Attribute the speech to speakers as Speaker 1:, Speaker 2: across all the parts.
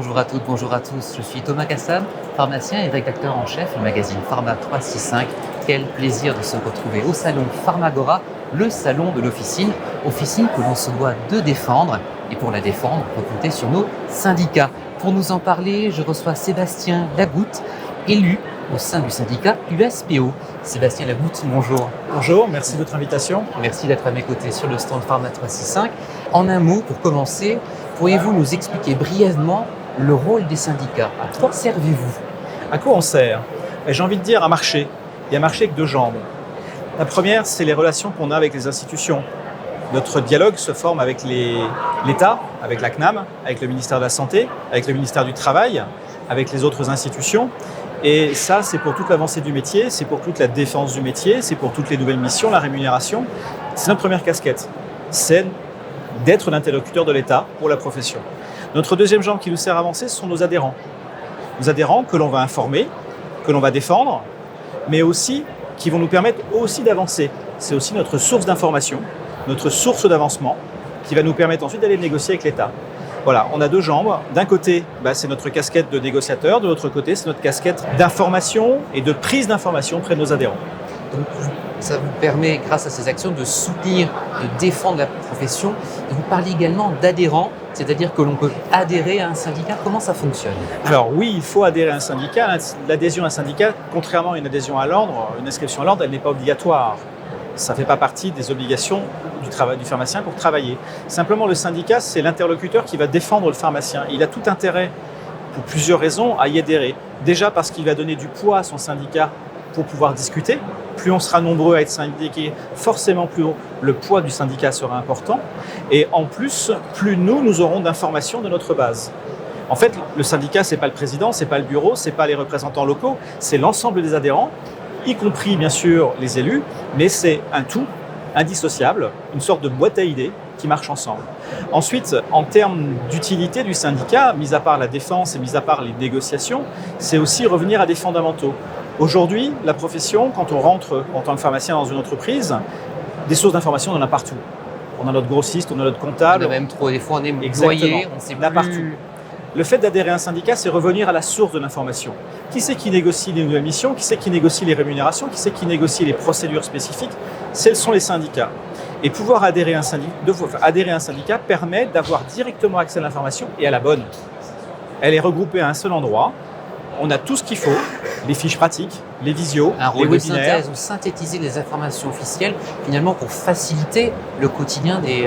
Speaker 1: Bonjour à toutes, bonjour à tous. Je suis Thomas Kassam, pharmacien et rédacteur en chef du magazine Pharma 365. Quel plaisir de se retrouver au salon Pharmagora, le salon de l'officine, officine que l'on se doit de défendre. Et pour la défendre, on peut compter sur nos syndicats. Pour nous en parler, je reçois Sébastien Lagoutte, élu au sein du syndicat USPO. Sébastien Lagoutte, bonjour.
Speaker 2: Bonjour, merci de votre invitation.
Speaker 1: Merci d'être à mes côtés sur le stand Pharma 365. En un mot, pour commencer, pourriez-vous nous expliquer brièvement le rôle des syndicats? À quoi servez-vous?
Speaker 2: À quoi on sert? J'ai envie de dire à marcher. Et à marcher avec deux jambes. La première, c'est les relations qu'on a avec les institutions. Notre dialogue se forme avec l'État, avec la CNAM, avec le ministère de la Santé, avec le ministère du Travail, avec les autres institutions. Et ça, c'est pour toute l'avancée du métier, c'est pour toute la défense du métier, c'est pour toutes les nouvelles missions, la rémunération. C'est notre première casquette. C'est d'être l'interlocuteur de l'État pour la profession. Notre deuxième jambe qui nous sert à avancer, ce sont nos adhérents. Nos adhérents que l'on va informer, que l'on va défendre, mais aussi qui vont nous permettre aussi d'avancer. C'est aussi notre source d'information, notre source d'avancement, qui va nous permettre ensuite d'aller négocier avec l'État. Voilà, on a deux jambes. D'un côté, c'est notre casquette de négociateur, de l'autre côté, c'est notre casquette d'information et de prise d'information auprès de nos adhérents.
Speaker 1: Donc, ça vous permet, grâce à ces actions, de soutenir, de défendre la profession. Et vous parlez également d'adhérents, c'est-à-dire que l'on peut adhérer à un syndicat. Comment ça fonctionne?
Speaker 2: Alors oui, il faut adhérer à un syndicat. L'adhésion à un syndicat, contrairement à une adhésion à l'ordre, une inscription à l'ordre, elle n'est pas obligatoire. Ça ne fait pas partie des obligations du pharmacien pour travailler. Simplement, le syndicat, c'est l'interlocuteur qui va défendre le pharmacien. Il a tout intérêt, pour plusieurs raisons, à y adhérer. Déjà parce qu'il va donner du poids à son syndicat pour pouvoir discuter. Plus on sera nombreux à être syndiqués, forcément plus le poids du syndicat sera important. Et en plus, plus nous aurons d'informations de notre base. En fait, le syndicat, ce n'est pas le président, ce n'est pas le bureau, ce n'est pas les représentants locaux, c'est l'ensemble des adhérents, y compris bien sûr les élus, mais c'est un tout indissociable, une sorte de boîte à idées qui marche ensemble. Ensuite, en termes d'utilité du syndicat, mis à part la défense et mis à part les négociations, c'est aussi revenir à des fondamentaux. Aujourd'hui, la profession, quand on rentre en tant que pharmacien dans une entreprise, des sources d'information, on en a partout. On a notre grossiste, on a notre comptable.
Speaker 1: On a même trop, des fois on est noyé, on ne sait plus.
Speaker 2: Partout. Le fait d'adhérer à un syndicat, c'est revenir à la source de l'information. Qui c'est qui négocie les nouvelles missions? Qui c'est qui négocie les rémunérations? Qui c'est qui négocie les procédures spécifiques? Ce sont les syndicats. Et pouvoir adhérer à un syndicat permet d'avoir directement accès à l'information et à la bonne. Elle est regroupée à un seul endroit. On a tout ce qu'il faut, les fiches pratiques, les visios,
Speaker 1: un rôle
Speaker 2: les
Speaker 1: de
Speaker 2: webinaires.
Speaker 1: synthèse ou synthétiser les informations officielles, finalement pour faciliter le quotidien des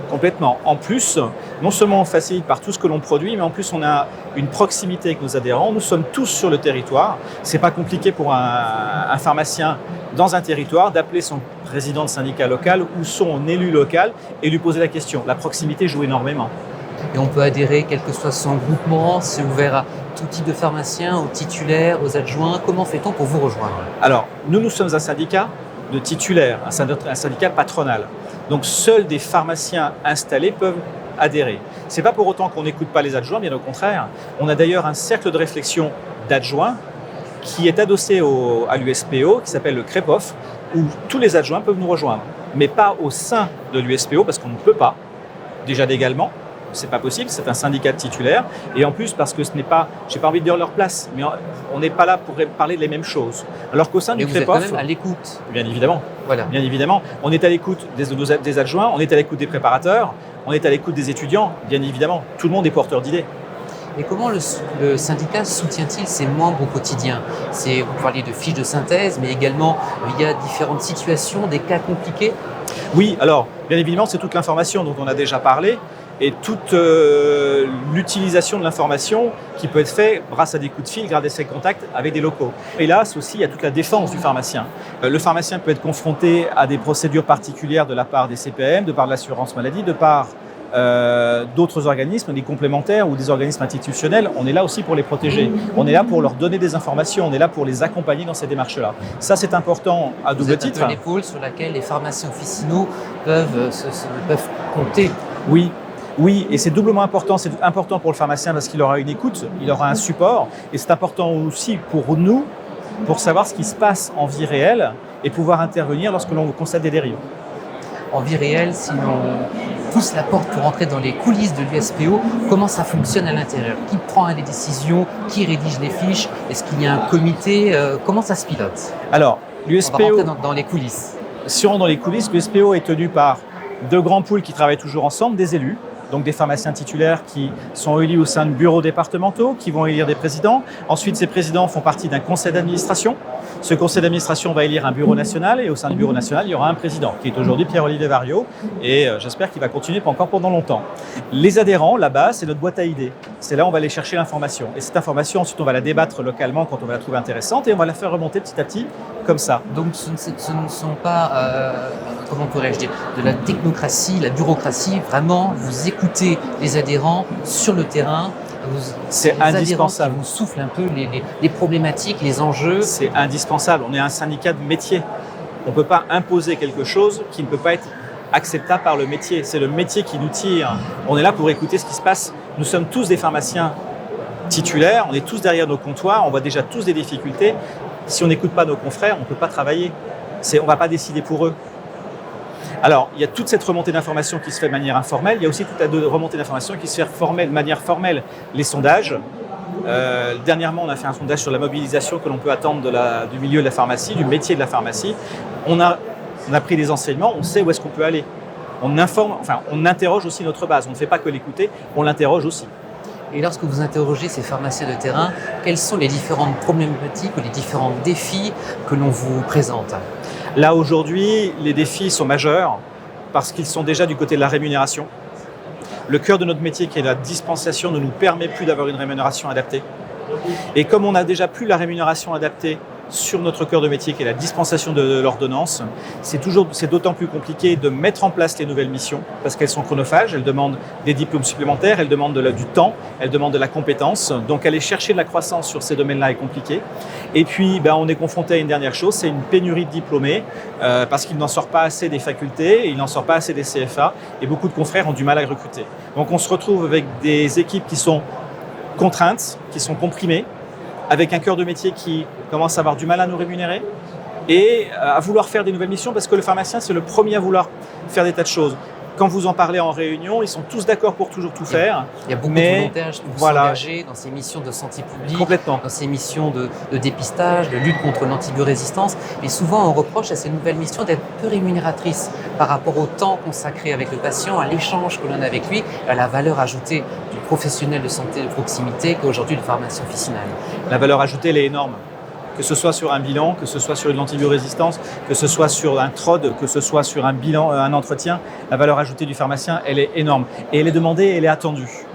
Speaker 2: Complètement. En plus, non seulement on facilite par tout ce que l'on produit, mais en plus on a une proximité avec nos adhérents. Nous sommes tous sur le territoire. C'est pas compliqué pour un pharmacien dans un territoire d'appeler son président de syndicat local ou son élu local et lui poser la question. La proximité joue énormément.
Speaker 1: Et on peut adhérer, quel que soit son groupement, c'est ouvert à tout type de pharmaciens, aux titulaires, aux adjoints. Comment fait-on pour vous rejoindre?
Speaker 2: Alors, nous sommes un syndicat de titulaires, un syndicat patronal. Donc, seuls des pharmaciens installés peuvent adhérer. Ce n'est pas pour autant qu'on n'écoute pas les adjoints, bien au contraire. On a d'ailleurs un cercle de réflexion d'adjoints qui est adossé à l'USPO, qui s'appelle le CREPOF, où tous les adjoints peuvent nous rejoindre. Mais pas au sein de l'USPO, parce qu'on ne peut pas, déjà légalement. C'est pas possible, c'est un syndicat de titulaires. Et en plus, parce que ce n'est pas, j'ai pas envie de dire leur place, mais on n'est pas là pour parler les mêmes choses. Alors qu'au sein du CREPOF,
Speaker 1: vous êtes quand même à l'écoute.
Speaker 2: Bien évidemment.
Speaker 1: Voilà.
Speaker 2: Bien évidemment. On est à l'écoute des adjoints, on est à l'écoute des préparateurs, on est à l'écoute des étudiants, bien évidemment. Tout le monde est porteur d'idées.
Speaker 1: Et comment le syndicat soutient-il ses membres au quotidien? Vous parliez de fiches de synthèse, mais également via différentes situations, des cas compliqués?
Speaker 2: Oui, alors, bien évidemment, c'est toute l'information dont on a déjà parlé et toute l'utilisation de l'information qui peut être faite grâce à des coups de fil, grâce à des contacts avec des locaux. Et là, c'est aussi, il y a toute la défense du pharmacien. Le pharmacien peut être confronté à des procédures particulières de la part des CPM, de par l'assurance maladie, de par d'autres organismes, des complémentaires ou des organismes institutionnels. On est là aussi pour les protéger. On est là pour leur donner des informations. On est là pour les accompagner dans ces démarches-là. Ça, c'est important à double titre.
Speaker 1: Vous êtes un peu l'épaule sur laquelle les pharmaciens officinaux peuvent compter.
Speaker 2: Oui, et c'est doublement important. C'est important pour le pharmacien parce qu'il aura une écoute, il aura un support. Et c'est important aussi pour nous, pour savoir ce qui se passe en vie réelle et pouvoir intervenir lorsque l'on constate des dérives.
Speaker 1: En vie réelle, si l'on pousse la porte pour entrer dans les coulisses de l'USPO. Comment ça fonctionne à l'intérieur? Qui prend les décisions? Qui rédige les fiches? Est-ce qu'il y a un comité? Comment ça se pilote?
Speaker 2: Alors,
Speaker 1: On va rentrer dans les coulisses.
Speaker 2: Si on rentre dans les coulisses, l'USPO est tenu par deux grands pools qui travaillent toujours ensemble, des élus, donc des pharmaciens titulaires qui sont élus au sein de bureaux départementaux, qui vont élire des présidents. Ensuite, ces présidents font partie d'un conseil d'administration. Ce conseil d'administration va élire un bureau national et au sein du bureau national, il y aura un président qui est aujourd'hui Pierre-Olivier Variot et j'espère qu'il va continuer encore pendant longtemps. Les adhérents, là-bas, c'est notre boîte à idées. C'est là où on va aller chercher l'information. Et cette information, ensuite, on va la débattre localement quand on va la trouver intéressante et on va la faire remonter petit à petit comme ça.
Speaker 1: Donc ce ne sont pas, comment pourrais-je dire, de la technocratie, la bureaucratie. Vraiment, vous écoutez les adhérents sur le terrain.
Speaker 2: C'est indispensable.
Speaker 1: Qui vous souffle un peu les problématiques, les enjeux.
Speaker 2: C'est indispensable. On est un syndicat de métier. On ne peut pas imposer quelque chose qui ne peut pas être acceptable par le métier. C'est le métier qui nous tire. On est là pour écouter ce qui se passe. Nous sommes tous des pharmaciens titulaires. On est tous derrière nos comptoirs. On voit déjà tous des difficultés. Si on n'écoute pas nos confrères, on ne peut pas travailler. On ne va pas décider pour eux. Alors, il y a toute cette remontée d'informations qui se fait de manière informelle. Il y a aussi toute la remontée d'informations qui se fait de manière formelle. Les sondages. Dernièrement, on a fait un sondage sur la mobilisation que l'on peut attendre du milieu de la pharmacie, du métier de la pharmacie. On a pris des enseignements, on sait où est-ce qu'on peut aller. On interroge aussi notre base. On ne fait pas que l'écouter, on l'interroge aussi.
Speaker 1: Et lorsque vous interrogez ces pharmaciens de terrain, quelles sont les différentes problématiques ou les différents défis que l'on vous présente?
Speaker 2: Là, aujourd'hui, les défis sont majeurs parce qu'ils sont déjà du côté de la rémunération. Le cœur de notre métier, qui est la dispensation, ne nous permet plus d'avoir une rémunération adaptée. Et comme on n'a déjà plus la rémunération adaptée sur notre cœur de métier, qui est la dispensation de l'ordonnance, c'est d'autant plus compliqué de mettre en place les nouvelles missions, parce qu'elles sont chronophages, elles demandent des diplômes supplémentaires, elles demandent du temps, elles demandent de la compétence. Donc aller chercher de la croissance sur ces domaines-là est compliqué. Et puis on est confronté à une dernière chose, c'est une pénurie de diplômés, parce qu'il n'en sort pas assez des facultés, il n'en sort pas assez des CFA, et beaucoup de confrères ont du mal à recruter. Donc on se retrouve avec des équipes qui sont contraintes, qui sont comprimées, avec un cœur de métier qui commence à avoir du mal à nous rémunérer et à vouloir faire des nouvelles missions parce que le pharmacien, c'est le premier à vouloir faire des tas de choses. Quand vous en parlez en réunion, ils sont tous d'accord pour toujours tout faire.
Speaker 1: Il y a beaucoup de volontaires qui vont s'engager dans ces missions de santé publique, dans ces missions de dépistage, de lutte contre l'antibiorésistance. Mais souvent, on reproche à ces nouvelles missions d'être peu rémunératrices par rapport au temps consacré avec le patient, à l'échange que l'on a avec lui, à la valeur ajoutée du professionnel de santé de proximité qu'aujourd'hui le pharmacien officinal.
Speaker 2: La valeur ajoutée, elle est énorme. Que ce soit sur un bilan, que ce soit sur une antibiorésistance, que ce soit sur un TROD, que ce soit sur un bilan, un entretien, la valeur ajoutée du pharmacien, elle est énorme. Et elle est demandée, elle est attendue.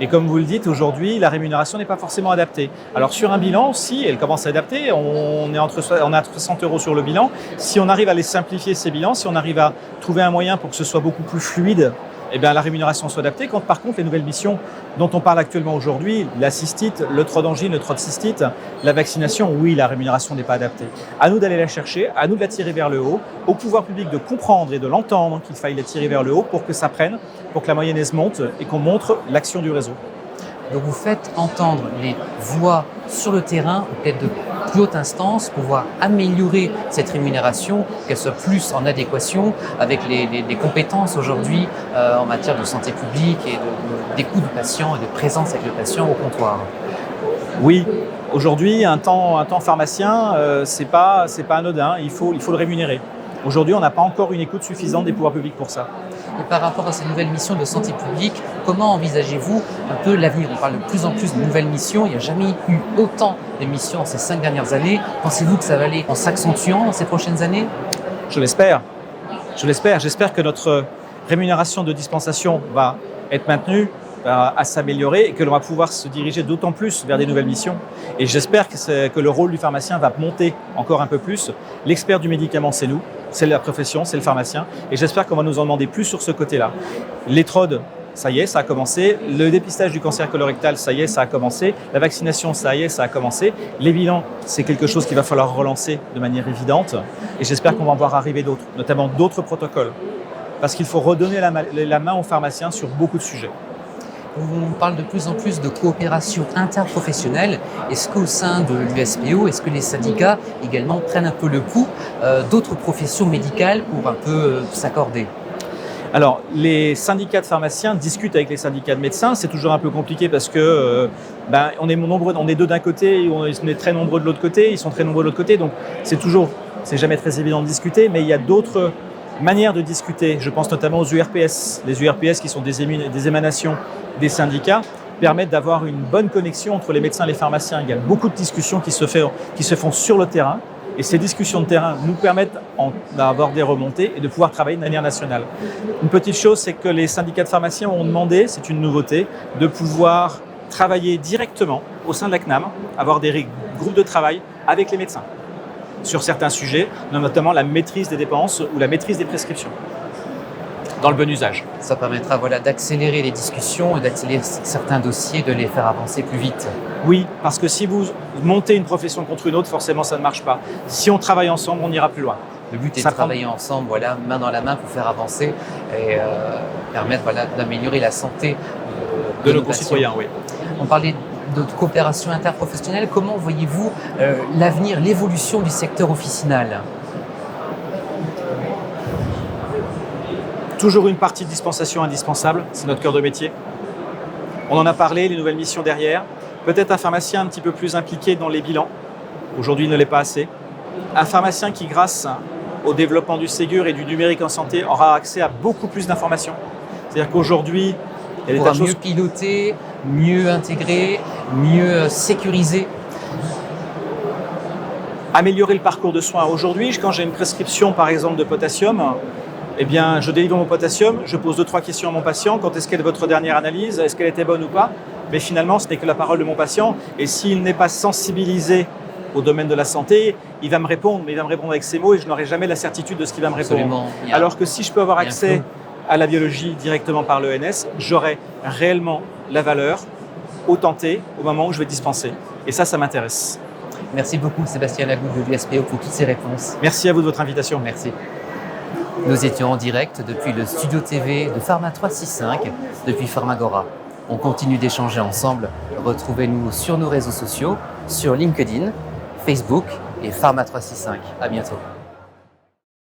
Speaker 2: Et comme vous le dites, aujourd'hui, la rémunération n'est pas forcément adaptée. Alors sur un bilan, si elle commence à adapter, on a 60 € sur le bilan. Si on arrive à les simplifier, ces bilans, si on arrive à trouver un moyen pour que ce soit beaucoup plus fluide, la rémunération soit adaptée. Quand par contre les nouvelles missions dont on parle actuellement aujourd'hui, la cystite, le trodangine, le trodcystite, la vaccination, oui, la rémunération n'est pas adaptée. À nous d'aller la chercher, à nous de la tirer vers le haut, au pouvoir public de comprendre et de l'entendre qu'il faille la tirer vers le haut pour que ça prenne, pour que la mayonnaise monte et qu'on montre l'action du réseau.
Speaker 1: Donc vous faites entendre les voix sur le terrain, peut-être de plus haute instance, pour pouvoir améliorer cette rémunération, qu'elle soit plus en adéquation avec les compétences aujourd'hui en matière de santé publique et d'écoute du patient et de présence avec le patient au comptoir.
Speaker 2: Oui, aujourd'hui, un temps pharmacien, c'est pas anodin, il faut le rémunérer. Aujourd'hui, on n'a pas encore une écoute suffisante des pouvoirs publics pour ça.
Speaker 1: Et par rapport à ces nouvelles missions de santé publique, comment envisagez-vous un peu l'avenir? On parle de plus en plus de nouvelles missions. Il n'y a jamais eu autant de missions ces 5 dernières années. Pensez-vous que ça va aller en s'accentuant dans ces prochaines années?
Speaker 2: Je l'espère. J'espère que notre rémunération de dispensation va être maintenue, à s'améliorer et que l'on va pouvoir se diriger d'autant plus vers des nouvelles missions. Et j'espère que le rôle du pharmacien va monter encore un peu plus. L'expert du médicament, c'est nous, c'est la profession, c'est le pharmacien. Et j'espère qu'on va nous en demander plus sur ce côté-là. Les TROD, ça y est, ça a commencé. Le dépistage du cancer colorectal, ça y est, ça a commencé. La vaccination, ça y est, ça a commencé. Les bilans, c'est quelque chose qu'il va falloir relancer de manière évidente. Et j'espère qu'on va en voir arriver d'autres, notamment d'autres protocoles. Parce qu'il faut redonner la main aux pharmaciens sur beaucoup de sujets.
Speaker 1: On parle de plus en plus de coopération interprofessionnelle. Est-ce qu'au sein de l'USPO, est-ce que les syndicats également prennent un peu le pouls d'autres professions médicales pour un peu s'accorder?
Speaker 2: Alors, les syndicats de pharmaciens discutent avec les syndicats de médecins. C'est toujours un peu compliqué parce que on est nombreux, on est deux d'un côté, on est très nombreux de l'autre côté, ils sont très nombreux de l'autre côté. Donc, c'est jamais très évident de discuter, mais il y a d'autres manières de discuter. Je pense notamment aux URPS. Les URPS, qui sont des émanations des syndicats, permettent d'avoir une bonne connexion entre les médecins et les pharmaciens. Il y a beaucoup de discussions qui se font sur le terrain. Et ces discussions de terrain nous permettent d'avoir des remontées et de pouvoir travailler de manière nationale. Une petite chose, c'est que les syndicats de pharmaciens ont demandé, c'est une nouveauté, de pouvoir travailler directement au sein de la CNAM, avoir des groupes de travail avec les médecins sur certains sujets, notamment la maîtrise des dépenses ou la maîtrise des prescriptions, dans le bon usage.
Speaker 1: Ça permettra d'accélérer les discussions et d'accélérer certains dossiers, de les faire avancer plus vite.
Speaker 2: Oui, parce que si vous montez une profession contre une autre, forcément ça ne marche pas. Si on travaille ensemble, on ira plus loin.
Speaker 1: Le but est de travailler ensemble, main dans la main pour faire avancer et permettre d'améliorer la santé
Speaker 2: de nos concitoyens. Oui.
Speaker 1: On parlait de coopération interprofessionnelle. Comment voyez-vous l'avenir, l'évolution du secteur officinal ?
Speaker 2: Toujours une partie de dispensation indispensable, c'est notre cœur de métier. On en a parlé, les nouvelles missions derrière. Peut-être un pharmacien un petit peu plus impliqué dans les bilans. Aujourd'hui, il ne l'est pas assez. Un pharmacien qui, grâce au développement du Ségur et du numérique en santé, aura accès à beaucoup plus d'informations. C'est-à-dire qu'aujourd'hui,
Speaker 1: il pourra mieux piloter, mieux intégrer, mieux sécuriser.
Speaker 2: Améliorer le parcours de soins. Aujourd'hui, quand j'ai une prescription, par exemple, de potassium, eh bien, je délivre mon potassium, je pose 2-3 questions à mon patient. Quand est-ce qu'elle est votre dernière analyse? Est-ce qu'elle était bonne ou pas? Mais finalement, ce n'est que la parole de mon patient. Et s'il n'est pas sensibilisé au domaine de la santé, il va me répondre, mais il va me répondre avec ses mots et je n'aurai jamais la certitude de ce qu'il va me répondre.
Speaker 1: Absolument.
Speaker 2: Alors que si je peux avoir accès à la biologie directement par l'ENS, j'aurai réellement la valeur au tenté, au moment où je vais dispenser. Et ça m'intéresse.
Speaker 1: Merci beaucoup Sébastien Lagoutte de l'USPO pour toutes ces réponses.
Speaker 2: Merci à vous de votre invitation.
Speaker 1: Merci. Nous étions en direct depuis le studio TV de Pharma 365, depuis Pharmagora. On continue d'échanger ensemble. Retrouvez-nous sur nos réseaux sociaux, sur LinkedIn, Facebook et Pharma 365. À bientôt.